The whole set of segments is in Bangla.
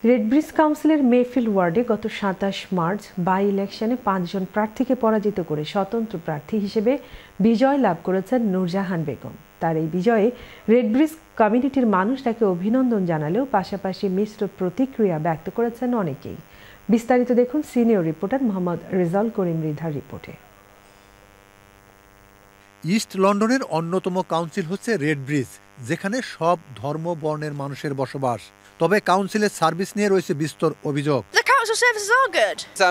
রেডব্রিজ কাউন্সিলের মেফিল্ড ওয়ার্ডে গত ২৭ মার্চ বাই ইলেকশনে ৫ জন প্রার্থীকে পরাজিত করে স্বতন্ত্র প্রার্থী হিসেবে বিজয় লাভ করেছেন নূরজাহান বেগম। তার এই বিজয়ে রেডব্রিজ কমিউনিটির মানুষ তাকে অভিনন্দন জানালেও পাশাপাশি মিশ্র প্রতিক্রিয়া ব্যক্ত করেছেন অনেকেই। বিস্তারিত দেখুন সিনিয়র রিপোর্টার মোহাম্মদ রেজাউল করিম মৃধার রিপোর্টে। ইস্ট লন্ডনের অন্যতম কাউন্সিল হচ্ছে রেডব্রিজ, যেখানে সব ধর্ম বর্ণের মানুষের বসবাস। তবে কাউন্সিলের সার্ভিস নিয়ে রয়েছে বিস্তর অভিযোগ।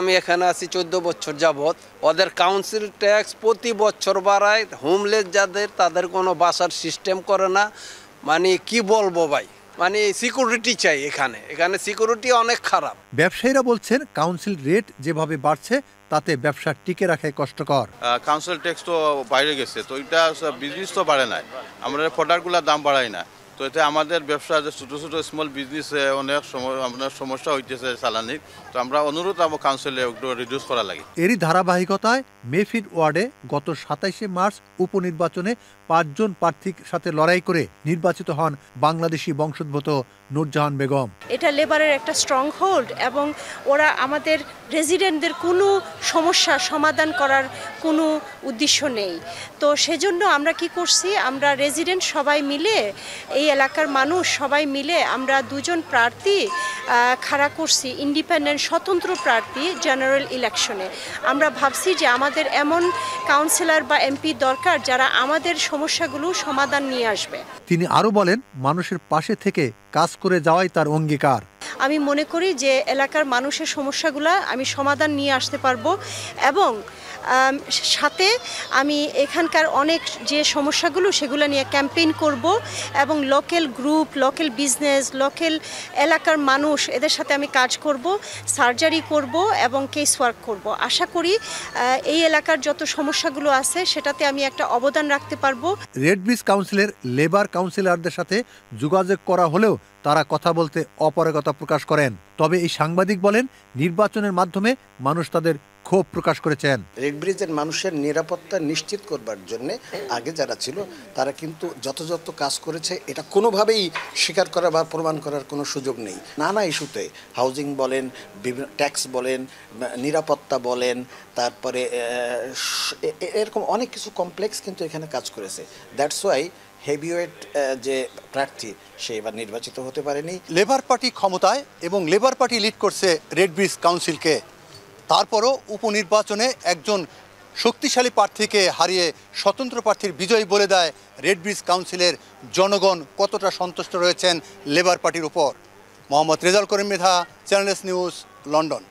আমি এখানে আছি 14 বছর যাবত। ওদের কাউন্সিল ট্যাক্স প্রতি বছর বাড়ায়। হোমলেস যাদের তাদের কোনো বাসার সিস্টেম করে না। মানে কি বলবো ভাই, মানে সিকিউরিটি চাই। এখানে সিকিউরিটি অনেক খারাপ। ব্যবসায়ীরা বলছেন কাউন্সিল রেট যেভাবে বাড়ছে তাতে ব্যবসা টিকে রাখাই কষ্টকর। কাউন্সিল ট্যাক্স তো বাইরে গেছে, তো এটা বিজনেস তো বাড়ে নাই, আমরা প্রোডাক্টগুলোর দাম বাড়াই না, তো এতে আমাদের ব্যবসা যে ছোটো ছোটো স্মল বিজনেসে অনেক আপনার সমস্যা হইতেছে চালানির। তো আমরা অনুরোধ কাউন্সিলে একটু রিডিউস করা লাগে। এরই ধারাবাহিকতায় মেফিল্ড ওয়ার্ডে গত ২৭শে মার্চ উপনির্বাচনে ৫ জন প্রার্থীর সাথে লড়াই করে নির্বাচিত হন বাংলাদেশি বংশোদ্ভূত নূরজাহান বেগম। এটা লেবারের একটা স্ট্রং হোল্ড এবং ওরা আমাদের রেজিডেন্টদের কোনো সমস্যা সমাধান করার কোনো উদ্দেশ্য নেই। তো সেজন্য আমরা কি করছি, আমরা রেজিডেন্ট সবাই মিলে, এই এলাকার মানুষ সবাই মিলে আমরা 2 জন প্রার্থী খাড়া করছি, ইন্ডিপেন্ডেন্ট স্বতন্ত্র প্রার্থী জেনারেল ইলেকশনে। আমরা ভাবছি যে আমাদের এমন কাউন্সিলর বা এমপি দরকার যারা আমাদের সমস্যাগুলো সমাধান নিয়ে আসবে। তিনি আরও বলেন, মানুষের পাশে থেকে কাজ করে যাওয়াই তার অঙ্গীকার। আমি মনে করি যে এলাকার মানুষের সমস্যাগুলো আমি সমাধান নিয়ে আসতে পারবো এবং সাথে আমি এখানকার অনেক যে সমস্যাগুলো সেগুলো নিয়ে ক্যাম্পেইন করব এবং local group, local business, local এলাকার মানুষ এদের সাথে আমি কাজ করব, সার্জারি করব এবং কেস ওয়ার্ক করব। আশা করি এই এলাকার যত সমস্যাগুলো আছে সেটাতে আমি একটা অবদান রাখতে পারবো। রেডব্রিজ কাউন্সিলের লেবার কাউন্সিলরদের সাথে যোগাযোগ করা হলেও তারা কথা বলতে অপারগতা প্রকাশ করেন। তবে এই সাংবাদিক বলেন, নির্বাচনের মাধ্যমে মানুষ তাদের ক্ষোভ প্রকাশ করেছেন। রেডব্রিজের মানুষের নিরাপত্তা নিশ্চিত করবার জন্য আগে যারা ছিল তারা কিন্তু যথাযথ কাজ করেছে, এটা কোনোভাবেই স্বীকার করা বা প্রমাণ করার কোনো সুযোগ নেই। নানা ইস্যুতে হাউজিং বলেন, বিভিন্ন ট্যাক্স বলেন, নিরাপত্তা বলেন, তারপরে এরকম অনেক কিছু কমপ্লেক্স কিন্তু এখানে কাজ করেছে। দ্যাটস ওয়াই হেভিওয়েট যে প্রার্থী সে এবার নির্বাচিত হতে পারেনি। লেবার পার্টি ক্ষমতায় এবং লেবার পার্টি লিড করছে রেডব্রিজ কাউন্সিলকে। তারপরও উপনির্বাচনে একজন শক্তিশালী প্রার্থীকে হারিয়ে স্বতন্ত্র প্রার্থীর বিজয় বলে দেয় রেডব্রিজ কাউন্সিলের জনগণ কতটা সন্তুষ্ট রয়েছেন লেবার পার্টির উপর। Mohammad Rezaul Karim Mridha, channel S news, London.